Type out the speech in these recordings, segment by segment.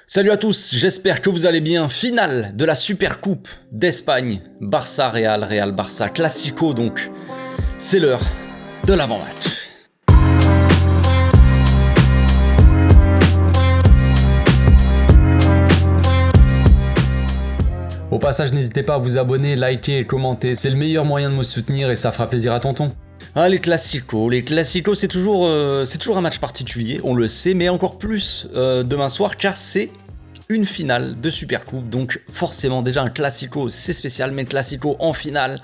Salut à tous, j'espère que vous allez bien. Finale de la Supercoupe d'Espagne. Barça-Real, Real-Barça, Classico donc. C'est l'heure de l'avant-match. Au passage, n'hésitez pas à vous abonner, liker et commenter. C'est le meilleur moyen de me soutenir et ça fera plaisir à tonton. Ah, les classicos, c'est toujours un match particulier, on le sait, mais encore plus demain soir car c'est une finale de Supercoupe, donc forcément déjà un classico c'est spécial, mais le classico en finale,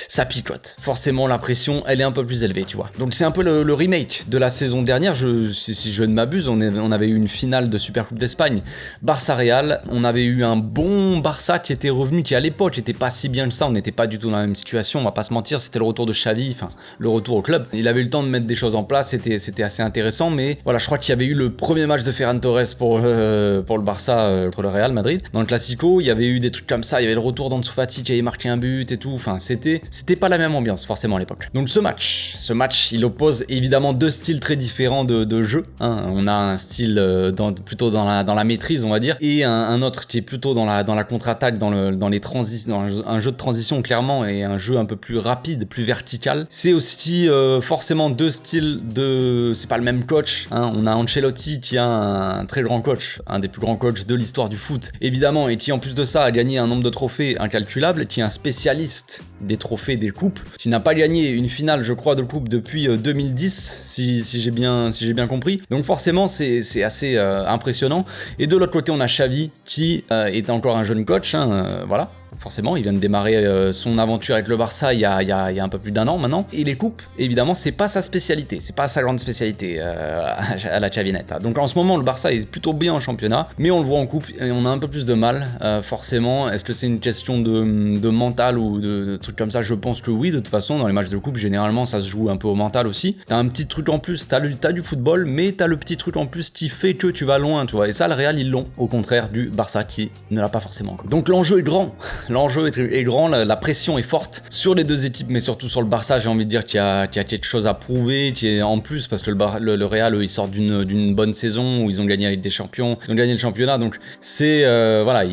ça picote. Forcément la pression elle est un peu plus élevée, tu vois. Donc c'est un peu le remake de la saison dernière, si je ne m'abuse, on avait eu une finale de Supercoupe d'Espagne, Barça-Real, on avait eu un bon Barça qui était revenu, qui à l'époque était pas si bien que ça, on n'était pas du tout dans la même situation, on va pas se mentir, c'était le retour de Xavi, enfin le retour au club. Il avait eu le temps de mettre des choses en place, c'était assez intéressant, mais voilà, je crois qu'il y avait eu le premier match de Ferran Torres pour le Barça contre le Real Madrid. Dans le Classico, il y avait eu des trucs comme ça, il y avait le retour d'Ansu Fati qui avait marqué un but et tout, enfin c'était pas la même ambiance forcément à l'époque. Donc ce match, il oppose évidemment deux styles très différents de jeu. Hein. On a un style plutôt dans la maîtrise, on va dire, et un autre qui est plutôt dans la contre-attaque, dans les transitions, dans un jeu de transition clairement, et un jeu un peu plus rapide, plus vertical. C'est aussi forcément deux styles c'est pas le même coach. Hein. On a Ancelotti qui est un très grand coach, un des plus grands coachs de l'histoire du foot, évidemment, et qui en plus de ça a gagné un nombre de trophées incalculable, qui est un spécialiste des trophées, des coupes, qui n'a pas gagné une finale, je crois, de coupe depuis 2010, si j'ai bien compris. Donc forcément, c'est assez impressionnant. Et de l'autre côté, on a Xavi, qui est encore un jeune coach, voilà. Forcément, il vient de démarrer son aventure avec le Barça il y a un peu plus d'un an maintenant. Et les coupes, évidemment, c'est pas sa spécialité, c'est pas sa grande spécialité à la Chavinetta. Donc en ce moment, le Barça est plutôt bien en championnat, mais on le voit en coupe et on a un peu plus de mal, forcément. Est-ce que c'est une question de mental ou de trucs comme ça? Je pense que oui, de toute façon, dans les matchs de coupe, généralement, ça se joue un peu au mental aussi. T'as un petit truc en plus, t'as du football, mais t'as le petit truc en plus qui fait que tu vas loin, tu vois. Et ça, le Real, ils l'ont, au contraire du Barça qui ne l'a pas forcément. Donc l'enjeu est grand. L'enjeu est grand, la pression est forte sur les deux équipes, mais surtout sur le Barça. J'ai envie de dire qu'il y a quelque chose à prouver, qui est en plus, parce que le Real, eux, ils sortent d'une bonne saison où ils ont gagné la Ligue des Champions, ils ont gagné le championnat, donc c'est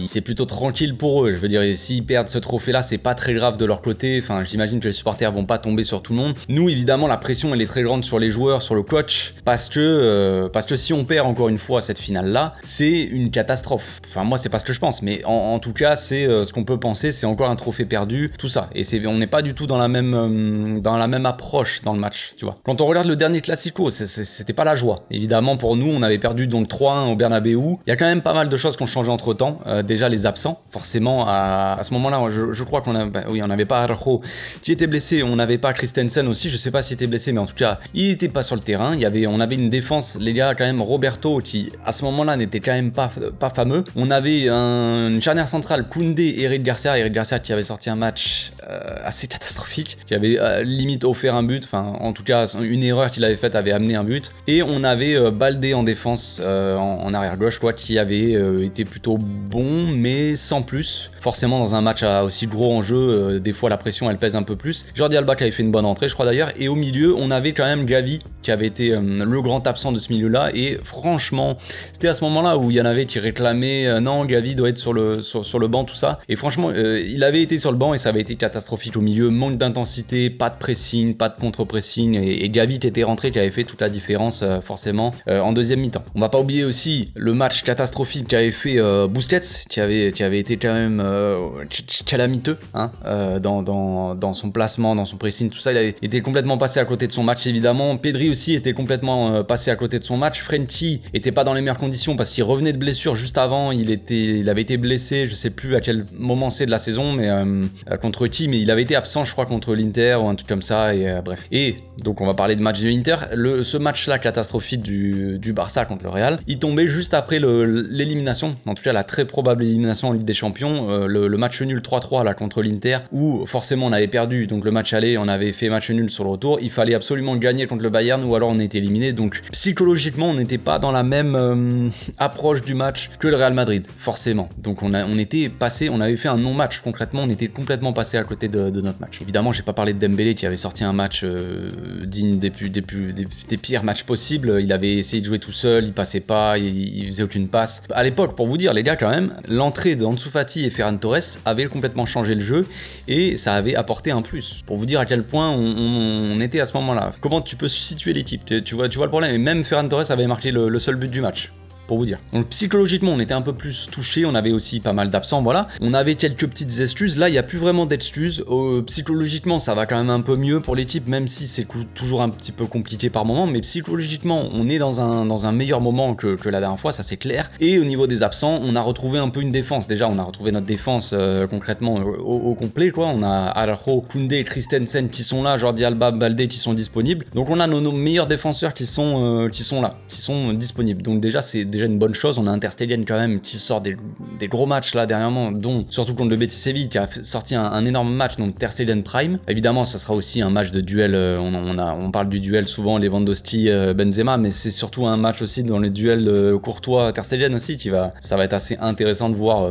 c'est plutôt tranquille pour eux. Je veux dire, s'ils perdent ce trophée-là, c'est pas très grave de leur côté. Enfin, j'imagine que les supporters vont pas tomber sur tout le monde. Nous, évidemment, la pression elle est très grande sur les joueurs, sur le coach, parce que si on perd encore une fois cette finale-là, c'est une catastrophe. Enfin, moi, c'est pas ce que je pense, mais en tout cas, c'est ce qu'on peut penser, c'est encore un trophée perdu, tout ça. Et on n'est pas du tout dans la même approche dans le match, tu vois. Quand on regarde le dernier Classico, c'était pas la joie. Évidemment, pour nous, on avait perdu donc 3-1 au Bernabeu. Il y a quand même pas mal de choses qui ont changé entre temps. Déjà les absents, forcément, à ce moment-là, je crois on n'avait pas Araujo qui était blessé, on n'avait pas Christensen aussi, je sais pas s'il était blessé, mais en tout cas, il était pas sur le terrain. On avait une défense, les gars, quand même, Roberto, qui à ce moment-là n'était quand même pas fameux. On avait une charnière centrale, Koundé et Eric Garcia qui avait sorti un match assez catastrophique, qui avait limite offert un but, enfin en tout cas une erreur qu'il avait faite avait amené un but, et on avait Baldé en défense en arrière gauche quoi, qui avait été plutôt bon mais sans plus. Forcément dans un match aussi gros en jeu, des fois la pression elle pèse un peu plus. Jordi Alba qui avait fait une bonne entrée je crois d'ailleurs, et au milieu on avait quand même Gavi qui avait été le grand absent de ce milieu là, et franchement c'était à ce moment là où il y en avait qui réclamaient non Gavi doit être sur le banc, tout ça, et franchement il avait été sur le banc et ça avait été catastrophique au milieu, manque d'intensité, pas de pressing, pas de contre-pressing, et Gavi qui était rentré, qui avait fait toute la différence forcément en deuxième mi-temps. On va pas oublier aussi le match catastrophique qu'avait fait Busquets, qui avait été quand même calamiteux dans son placement, dans son pressing, tout ça. Il avait été complètement passé à côté de son match évidemment. Pedri aussi était complètement passé à côté de son match. Frenkie était pas dans les meilleures conditions parce qu'il revenait de blessure juste avant, il avait été blessé, je sais plus à quel moment c'est de la saison, mais contre qui, mais il avait été absent je crois contre l'Inter ou un truc comme ça, et bref. Et donc on va parler de match de l'Inter, ce match là catastrophique du Barça contre le Real, il tombait juste après l'élimination, en tout cas la très probable élimination en Ligue des Champions, le match nul 3-3 là contre l'Inter, où forcément on avait perdu, donc le match aller on avait fait match nul sur le retour, il fallait absolument gagner contre le Bayern ou alors on était éliminé, donc psychologiquement on n'était pas dans la même approche du match que le Real Madrid, forcément. Donc on était passé, on avait fait un non-match. Concrètement, on était complètement passé à côté de notre match. Évidemment, j'ai pas parlé de Dembélé qui avait sorti un match digne des pires matchs possibles. Il avait essayé de jouer tout seul, il passait pas, il faisait aucune passe. À l'époque, pour vous dire, les gars, quand même, l'entrée d'Ansu Fati et Ferran Torres avait complètement changé le jeu et ça avait apporté un plus. Pour vous dire à quel point on était à ce moment-là. Comment tu peux situer l'équipe? Tu vois le problème. Et même Ferran Torres avait marqué le seul but du match. Pour vous dire. Donc psychologiquement, on était un peu plus touché, on avait aussi pas mal d'absents, voilà. On avait quelques petites excuses, là il n'y a plus vraiment d'excuses. Psychologiquement, ça va quand même un peu mieux pour l'équipe, même si c'est toujours un petit peu compliqué par moment, mais psychologiquement, on est dans un meilleur moment que la dernière fois, ça c'est clair. Et au niveau des absents, on a retrouvé un peu une défense. Déjà, on a retrouvé notre défense concrètement au complet, quoi. On a Araujo, Koundé et Christensen qui sont là, Jordi Alba, Baldé qui sont disponibles. Donc on a nos meilleurs défenseurs qui sont là, qui sont disponibles. Donc déjà, c'est déjà une bonne chose. On a un Ter Stegen quand même qui sort des gros matchs là dernièrement, dont surtout contre le Betis Séville qui a sorti un énorme match, donc Ter Stegen Prime. Évidemment, ça sera aussi un match de duel. On parle du duel souvent Lewandowski Benzema, mais c'est surtout un match aussi dans les duels Courtois Ter Stegen aussi ça va être assez intéressant de voir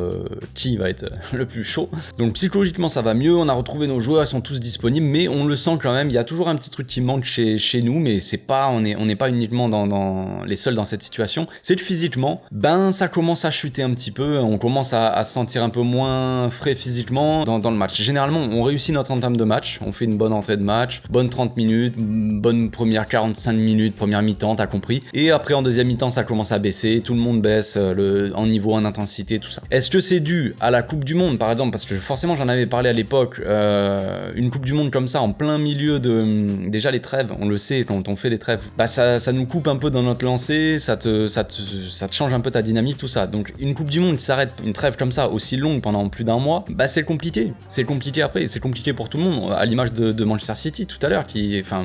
qui va être le plus chaud. Donc psychologiquement ça va mieux, on a retrouvé nos joueurs, ils sont tous disponibles, mais on le sent quand même, il y a toujours un petit truc qui manque chez nous, mais c'est pas, on n'est pas uniquement dans les seuls dans cette situation. C'est que physiquement, ça commence à chuter un petit peu, on commence à se sentir un peu moins frais physiquement dans le match. Généralement, on réussit notre entame de match, on fait une bonne entrée de match, bonne 30 minutes, bonne première 45 minutes, première mi-temps, t'as compris. Et après, en deuxième mi-temps, ça commence à baisser, tout le monde baisse en niveau, en intensité, tout ça. Est-ce que c'est dû à la Coupe du Monde, par exemple? Parce que forcément, j'en avais parlé à l'époque, une Coupe du Monde comme ça, en plein milieu de... Déjà, les trêves, on le sait, quand on fait des trêves, ça nous coupe un peu dans notre lancée, ça te change un peu ta dynamique, tout ça. Donc une Coupe du Monde qui s'arrête, une trêve comme ça aussi longue pendant plus d'un mois, c'est compliqué. C'est compliqué après, c'est compliqué pour tout le monde. À l'image de Manchester City tout à l'heure,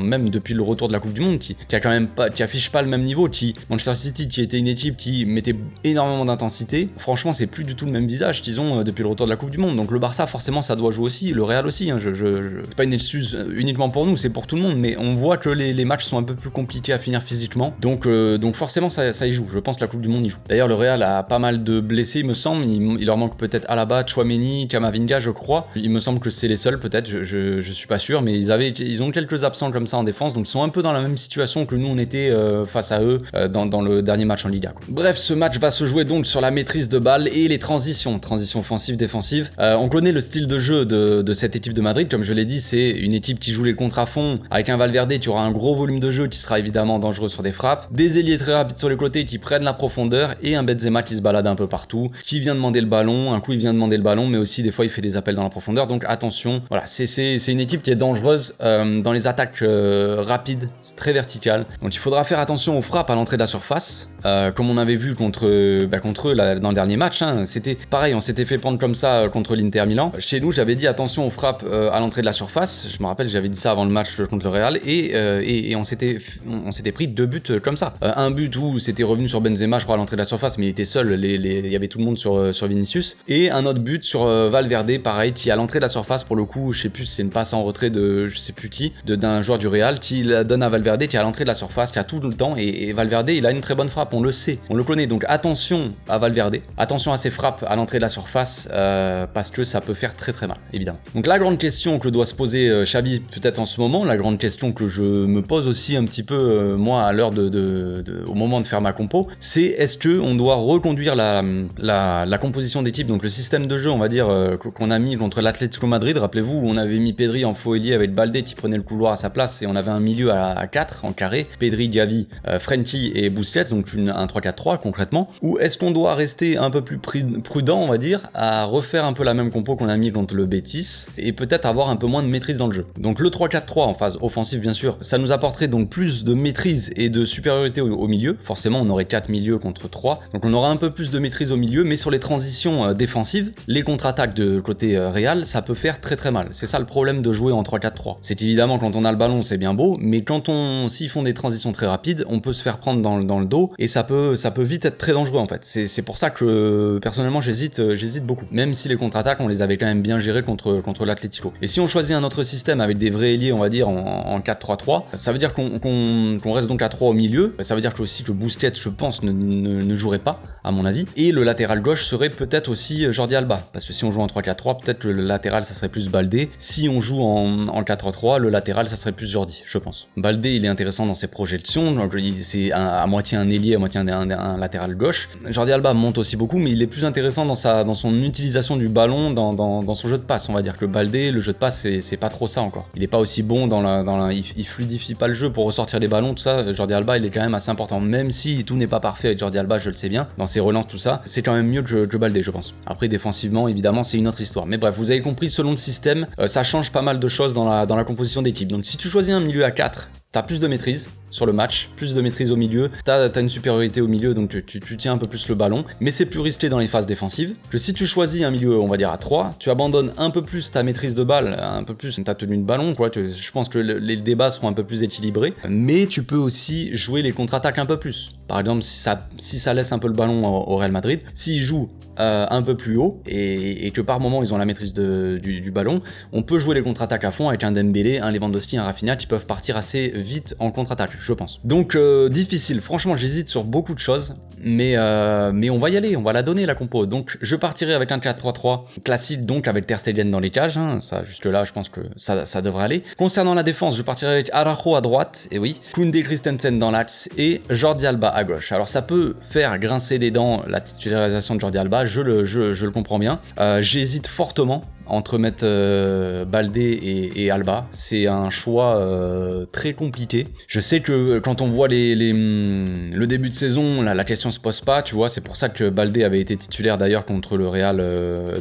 même depuis le retour de la Coupe du Monde, qui a quand même pas, qui affiche pas le même niveau. Manchester City, qui était une équipe qui mettait énormément d'intensité, franchement, c'est plus du tout le même visage qu'ils ont depuis le retour de la Coupe du Monde. Donc le Barça, forcément, ça doit jouer aussi, le Real aussi. Hein. C'est pas une excuse uniquement pour nous, c'est pour tout le monde, mais on voit que les matchs sont un peu plus compliqués à finir physiquement. Donc forcément, ça y joue. Je pense que la Coupe du Monde y joue. D'ailleurs, le Real a pas mal de blessés, il me semble. Il leur manque peut-être Alaba, Tchouaméni, Camavinga, je crois. Il me semble que c'est les seuls, peut-être. Je suis pas sûr, mais ils ont quelques absents comme ça en défense, donc ils sont un peu dans la même situation que nous on était face à eux dans le dernier match en Liga, quoi. Bref, ce match va se jouer donc sur la maîtrise de balle et les transitions offensives, défensives. On connaît le style de jeu de cette équipe de Madrid, comme je l'ai dit, c'est une équipe qui joue les contres à fond. Avec un Valverde, tu auras un gros volume de jeu qui sera évidemment dangereux sur des frappes, des ailiers très rapides sur les côtés qui prennent la profondeur et un Benzema qui se balade un peu partout, qui vient demander le ballon. Un coup il vient demander le ballon, mais aussi des fois il fait des appels dans la profondeur. Donc attention, voilà, c'est une équipe qui est dangereuse dans les attaques rapides, c'est très vertical. Donc il faudra faire attention aux frappes à l'entrée de la surface, comme on avait vu contre eux dans le dernier match. Hein. C'était pareil, on s'était fait prendre comme ça contre l'Inter Milan. Chez nous, j'avais dit attention aux frappes à l'entrée de la surface. Je me rappelle, j'avais dit ça avant le match contre le Real, et on s'était pris 2 buts comme ça. Un but où c'était revenu sur Benzema, je crois, à l'entrée de la surface, mais il était seul, il y avait tout le monde sur Vinicius. Et un autre but sur Valverde, pareil, qui à l'entrée de la surface, pour le coup, je sais plus, c'est une passe en retrait de je sais plus qui, d'un joueur du Real, qui la donne à Valverde, qui est à l'entrée de la surface, qui a tout le temps, et Valverde, il a une très bonne frappe, on le sait, on le connaît. Donc attention à Valverde, attention à ses frappes à l'entrée de la surface, parce que ça peut faire très très mal, évidemment. Donc la grande question que doit se poser Xavi peut-être en ce moment, la grande question que je me pose aussi un petit peu moi à l'heure au moment de faire ma compo, c'est est-ce que on doit reconduire la composition d'équipe, donc le système de jeu, on va dire, qu'on a mis contre l'Atlético Madrid. Rappelez-vous, on avait mis Pedri en faux ailier avec Baldé qui prenait le couloir à sa place, et on avait un milieu à 4 en carré, Pedri, Gavi, Frenkie et Busquets, donc un 3-4-3 concrètement. Ou est-ce qu'on doit rester un peu plus prudent, on va dire, à refaire un peu la même compo qu'on a mis contre le Betis, et peut-être avoir un peu moins de maîtrise dans le jeu. Donc le 3-4-3 en phase offensive, bien sûr, ça nous apporterait donc plus de maîtrise et de supériorité au milieu. Forcément, on aurait 4 milieux contre 3, donc on aura un peu plus de maîtrise au milieu, mais sur les transitions défensives, les contre-attaques de côté Real, ça peut faire très très mal. C'est ça le problème de jouer en 3-4-3. C'est évidemment quand on a le ballon, c'est bien beau, mais s'ils font des transitions très rapides, on peut se faire prendre dans le dos, et ça peut vite être très dangereux en fait. C'est pour ça que personnellement j'hésite beaucoup. Même si les contre-attaques, on les avait quand même bien gérées contre l'Atlético. Et si on choisit un autre système avec des vrais ailiers, on va dire en 4-3-3, ça veut dire qu'on reste donc à 3 au milieu. Ça veut dire aussi que Busquets, je pense, ne ne jouerait pas, à mon avis. Et le latéral gauche serait peut-être aussi Jordi Alba, parce que si on joue en 3-4-3, peut-être le latéral ça serait plus Baldé. Si on joue en 4-3, le latéral ça serait plus Jordi, je pense. Baldé il est intéressant dans ses projections, donc c'est à moitié un ailier, à moitié un latéral gauche. Jordi Alba monte aussi beaucoup, mais il est plus intéressant dans son utilisation du ballon, dans son jeu de passe. On va dire que Baldé, le jeu de passe c'est pas trop ça encore. Il est pas aussi bon il fluidifie pas le jeu pour ressortir les ballons, tout ça. Jordi Alba il est quand même assez important, même si tout n'est pas parfait avec Jordi Alba, je le sais bien, dans ses relances, tout ça, c'est quand même mieux que Baldé, je pense. Après, défensivement, évidemment, c'est une autre histoire. Mais bref, vous avez compris, selon le système, ça change pas mal de choses dans la composition d'équipe. Donc si tu choisis un milieu à 4, t'as plus de maîtrise sur le match, plus de maîtrise au milieu, t'as une supériorité au milieu, donc tu tiens un peu plus le ballon, mais c'est plus risqué dans les phases défensives. Que si tu choisis un milieu, on va dire à 3, tu abandonnes un peu plus ta maîtrise de balle, un peu plus ta tenue de ballon, quoi. Je pense que les débats seront un peu plus équilibrés, mais tu peux aussi jouer les contre-attaques un peu plus. Par exemple, si ça laisse un peu le ballon au Real Madrid, s'ils jouent un peu plus haut et que par moment ils ont la maîtrise du ballon, on peut jouer les contre-attaques à fond avec un Dembélé, un Lewandowski, un Rafinha qui peuvent partir assez vite en contre-attaque, je pense. Donc difficile, franchement j'hésite sur beaucoup de choses, mais on va y aller, on va la donner la compo. Donc je partirai avec un 4-3-3 classique, donc avec Ter Stegen dans les cages, hein. Ça jusque là je pense que ça devrait aller. Concernant la défense, je partirai avec Araujo à droite, et oui, Koundé, Christensen dans l'axe et Jordi Alba à gauche. Alors ça peut faire grincer des dents la titularisation de Jordi Alba, je le comprends bien. J'hésite fortement entre mettre Baldé et Alba. C'est un choix très compliqué. Je sais que quand on voit le début de saison, la question se pose pas, tu vois, c'est pour ça que Baldé avait été titulaire d'ailleurs contre le Real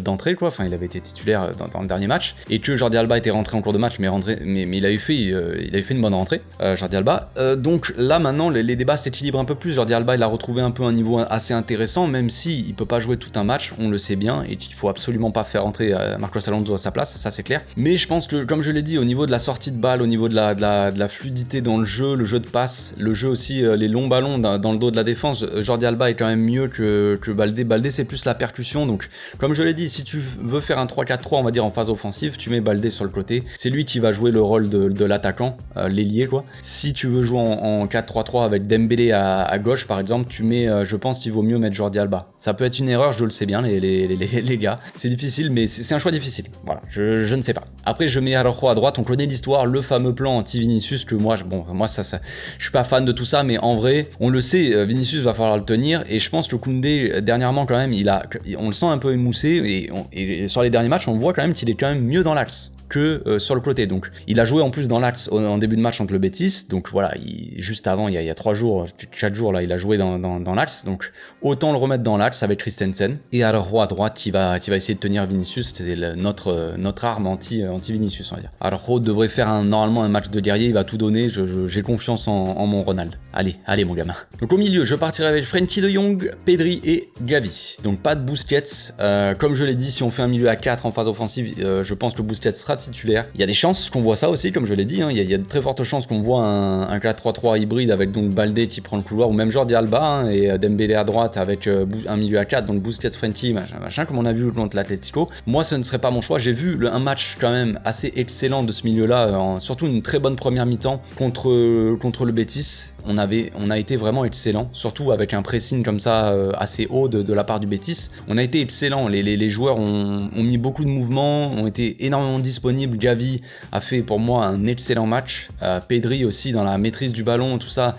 d'entrée, quoi. Enfin, il avait été titulaire dans le dernier match, et que Jordi Alba était rentré en cours de match, mais il avait fait une bonne rentrée, Jordi Alba. Donc là maintenant, les débats s'équilibrent un peu plus. Jordi Alba, il a retrouvé un peu un niveau assez intéressant, même si il peut pas jouer tout un match, on le sait bien, et qu'il faut absolument pas faire rentrer Marcos Alonso à sa place, ça c'est clair. Mais je pense que, comme je l'ai dit, au niveau de la sortie de balle, au niveau de la fluidité dans le jeu de passe, le jeu aussi, les longs ballons dans le dos de la défense, Jordi Alba est quand même mieux que Baldé. Baldé c'est plus la percussion, donc comme je l'ai dit, si tu veux faire un 3-4-3, on va dire en phase offensive, tu mets Baldé sur le côté, c'est lui qui va jouer le rôle de l'attaquant, l'ailier quoi. Si tu veux jouer en 4-3-3 avec Dembélé à gauche par exemple, tu mets, je pense qu'il vaut mieux mettre Jordi Alba. Ça peut être une erreur, je le sais bien les gars, c'est difficile, mais c'est un choix difficile. Voilà, je ne sais pas. Après, je mets Araujo à droite, on connaît l'histoire, le fameux plan anti-Vinicius, que moi, ça, je suis pas fan de tout ça, mais en vrai, on le sait, Vinicius va falloir le tenir, et je pense que Koundé, dernièrement, quand même, on le sent un peu émoussé, et sur les derniers matchs, on voit quand même qu'il est quand même mieux dans l'axe que sur le côté. Donc il a joué en plus dans l'axe en début de match contre le Betis, donc voilà, juste avant, il y a 3 jours, 4 jours là, il a joué dans l'axe, donc autant le remettre dans l'axe avec Christensen, et Araujo à droite qui va essayer de tenir Vinicius, c'est notre arme anti-Vinicius, on va dire. Araujo devrait faire normalement un match de guerrier, il va tout donner, j'ai confiance en mon Ronald. Allez mon gamin. Donc au milieu, je partirai avec Frenkie de Jong, Pedri et Gavi. Donc pas de Busquets, comme je l'ai dit, si on fait un milieu à 4 en phase offensive, je pense que Busquets sera titulaire. Il y a des chances qu'on voit ça aussi, comme je l'ai dit, hein. Il y a de très fortes chances qu'on voit un 4-3-3 hybride avec donc Baldé qui prend le couloir, ou même Jordi Alba, hein, et Dembélé à droite avec un milieu à 4, donc Busquets, Frenkie, machin, comme on a vu contre l'Atlético. Moi, ce ne serait pas mon choix. J'ai vu un match quand même assez excellent de ce milieu-là, surtout une très bonne première mi-temps contre le Betis. On a été vraiment excellent, surtout avec un pressing comme ça assez haut de la part du Betis. On a été excellent, les joueurs ont mis beaucoup de mouvements, ont été énormément disponibles. Gavi a fait pour moi un excellent match. Pedri aussi dans la maîtrise du ballon, tout ça.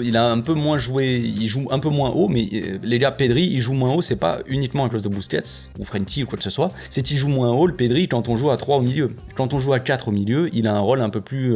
Il a un peu moins joué, il joue un peu moins haut, mais les gars, Pedri il joue moins haut, c'est pas uniquement à cause de Busquets ou Frenkie ou quoi que ce soit, c'est qu'il joue moins haut le Pedri quand on joue à 3 au milieu. Quand on joue à 4 au milieu, il a un rôle un peu plus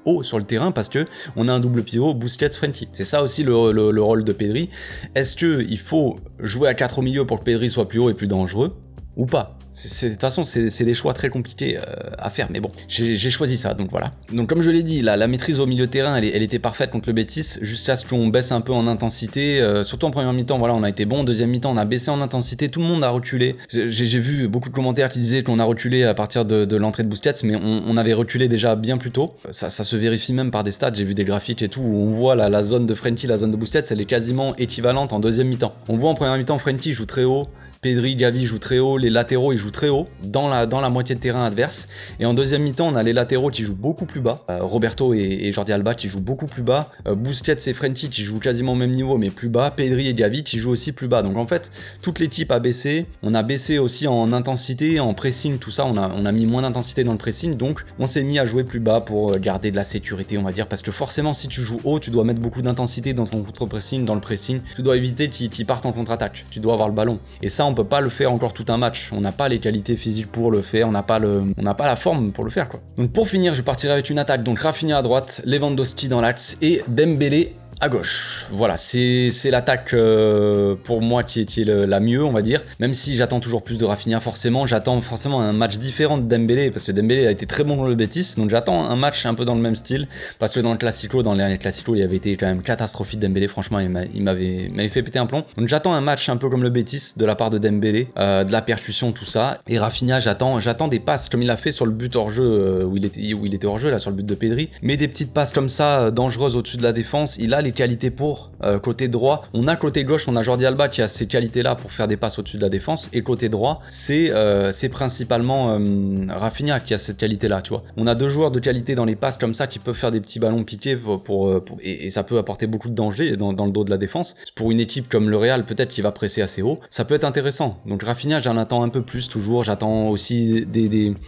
haut sur le terrain parce que on a un double pivot Busquets, Frenkie. C'est ça aussi le rôle de Pedri. Est-ce qu'il faut jouer à 4 au milieu pour que Pedri soit plus haut et plus dangereux ou pas? De toute façon, c'est des choix très compliqués à faire, mais bon, j'ai choisi ça, donc voilà. Donc comme je l'ai dit, la maîtrise au milieu de terrain, elle était parfaite contre le Betis, jusqu'à ce qu'on baisse un peu en intensité, surtout en première mi-temps, voilà, on a été bon, deuxième mi-temps, on a baissé en intensité, tout le monde a reculé. J'ai vu beaucoup de commentaires qui disaient qu'on a reculé à partir de l'entrée de Busquets, mais on avait reculé déjà bien plus tôt. Ça se vérifie même par des stats, j'ai vu des graphiques et tout, où on voit la zone de Frenkie, la zone de Busquets, elle est quasiment équivalente en deuxième mi-temps. On voit en première mi-temps, Frenkie joue très haut, Pedri, Gavi jouent très haut, les latéraux ils jouent très haut dans la moitié de terrain adverse. Et en deuxième mi-temps, on a les latéraux qui jouent beaucoup plus bas. Roberto et Jordi Alba qui jouent beaucoup plus bas. Busquets et Frenkie qui jouent quasiment au même niveau mais plus bas. Pedri et Gavi qui jouent aussi plus bas. Donc en fait, toute l'équipe a baissé. On a baissé aussi en intensité, en pressing, tout ça. On a mis moins d'intensité dans le pressing. Donc on s'est mis à jouer plus bas pour garder de la sécurité, on va dire. Parce que forcément, si tu joues haut, tu dois mettre beaucoup d'intensité dans ton contre-pressing, dans le pressing. Tu dois éviter qu'ils partent en contre-attaque. Tu dois avoir le ballon. Et ça, on peut pas le faire encore tout un match. On n'a pas les qualités physiques pour le faire. On n'a pas la forme pour le faire, quoi. Donc pour finir, je partirai avec une attaque. Donc Rafinha à droite, Lewandowski dans l'axe et Dembélé à gauche. Voilà, c'est l'attaque pour moi qui est la mieux, on va dire. Même si j'attends toujours plus de Rafinha, forcément. J'attends forcément un match différent de Dembélé, parce que Dembélé a été très bon dans le Betis. Donc j'attends un match un peu dans le même style. Parce que dans le Classico, dans le dernier Classico, il avait été quand même catastrophique Dembélé. Franchement, il m'avait fait péter un plomb. Donc j'attends un match un peu comme le Betis, de la part de Dembélé, de la percussion, tout ça. Et Rafinha, j'attends des passes, comme il a fait sur le but hors jeu, où il était hors jeu, là, sur le but de Pedri. Mais des petites passes comme ça, dangereuses au-dessus de la défense. Il a les qualités pour. Côté droit, on a côté gauche, on a Jordi Alba qui a ces qualités-là pour faire des passes au-dessus de la défense. Et côté droit, c'est principalement Rafinha qui a cette qualité-là, tu vois. On a deux joueurs de qualité dans les passes comme ça qui peuvent faire des petits ballons piqués et ça peut apporter beaucoup de danger dans le dos de la défense. Pour une équipe comme le Real, peut-être qu'il va presser assez haut, ça peut être intéressant. Donc Rafinha, j'en attends un peu plus toujours. J'attends aussi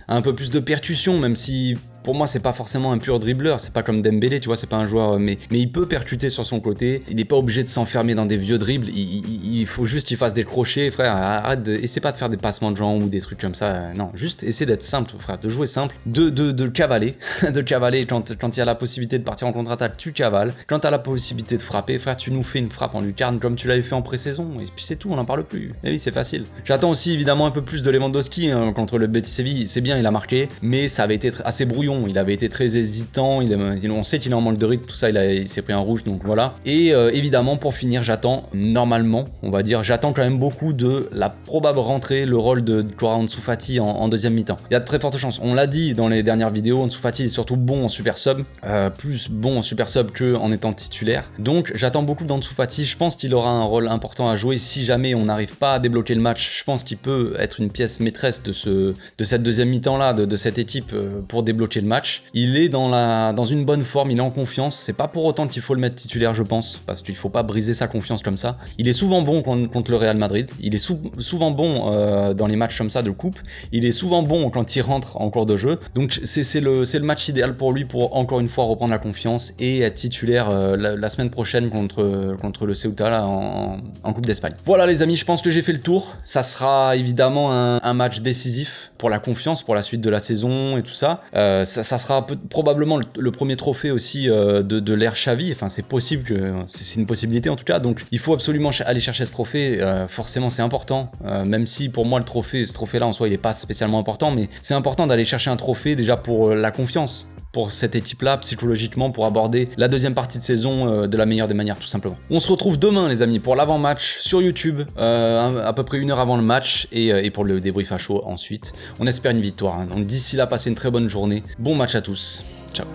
un peu plus de percussion, même si pour moi, c'est pas forcément un pur dribbleur, c'est pas comme Dembélé, tu vois, c'est pas un joueur, mais il peut percuter sur son côté, il n'est pas obligé de s'enfermer dans des vieux dribbles, il faut juste qu'il fasse des crochets, frère, essaie pas de faire des passements de jambes ou des trucs comme ça, non, juste essaie d'être simple, frère, de jouer simple, de cavaler, de cavaler, quand il y a la possibilité de partir en contre-attaque, tu cavales, quand t'as la possibilité de frapper, frère, tu nous fais une frappe en lucarne comme tu l'avais fait en pré-saison, et puis c'est tout, on n'en parle plus, et oui, c'est facile. J'attends aussi évidemment un peu plus de Lewandowski, hein, contre le Betis Séville, c'est bien, il a marqué, mais ça avait été assez brouillon. Il avait été très hésitant, on sait qu'il est en manque de rythme, tout ça, il s'est pris un rouge, donc voilà. Et évidemment, pour finir, j'attends normalement, on va dire, j'attends quand même beaucoup de la probable rentrée, le rôle de Clara Ansu Fati en deuxième mi-temps. Il y a de très fortes chances, on l'a dit dans les dernières vidéos, Ansu Fati est surtout bon en super sub, plus bon en super sub qu'en étant titulaire. Donc j'attends beaucoup d'Ansu Fati, je pense qu'il aura un rôle important à jouer si jamais on n'arrive pas à débloquer le match. Je pense qu'il peut être une pièce maîtresse de cette deuxième mi-temps là, de cette équipe pour débloquer le match. Il est dans une bonne forme, il est en confiance. C'est pas pour autant qu'il faut le mettre titulaire, je pense, parce qu'il faut pas briser sa confiance comme ça. Il est souvent bon contre le Real Madrid. Il est souvent bon dans les matchs comme ça de coupe. Il est souvent bon quand il rentre en cours de jeu. Donc c'est le match idéal pour lui pour encore une fois reprendre la confiance et être titulaire la semaine prochaine contre le Ceuta là, en Coupe d'Espagne. Voilà les amis, je pense que j'ai fait le tour. Ça sera évidemment un match décisif pour la confiance, pour la suite de la saison et tout ça. Ça sera probablement le premier trophée aussi de l'ère Xavi. Enfin, c'est possible que c'est une possibilité en tout cas. Donc, il faut absolument aller chercher ce trophée. Forcément, c'est important. Même si pour moi, ce trophée-là en soi, il n'est pas spécialement important, mais c'est important d'aller chercher un trophée déjà pour la confiance. Pour cette équipe-là, psychologiquement, pour aborder la deuxième partie de saison de la meilleure des manières, tout simplement. On se retrouve demain, les amis, pour l'avant-match sur YouTube, à peu près 1 heure avant le match, et pour le débrief à chaud ensuite. On espère une victoire. Hein. Donc d'ici là, passez une très bonne journée. Bon match à tous. Ciao.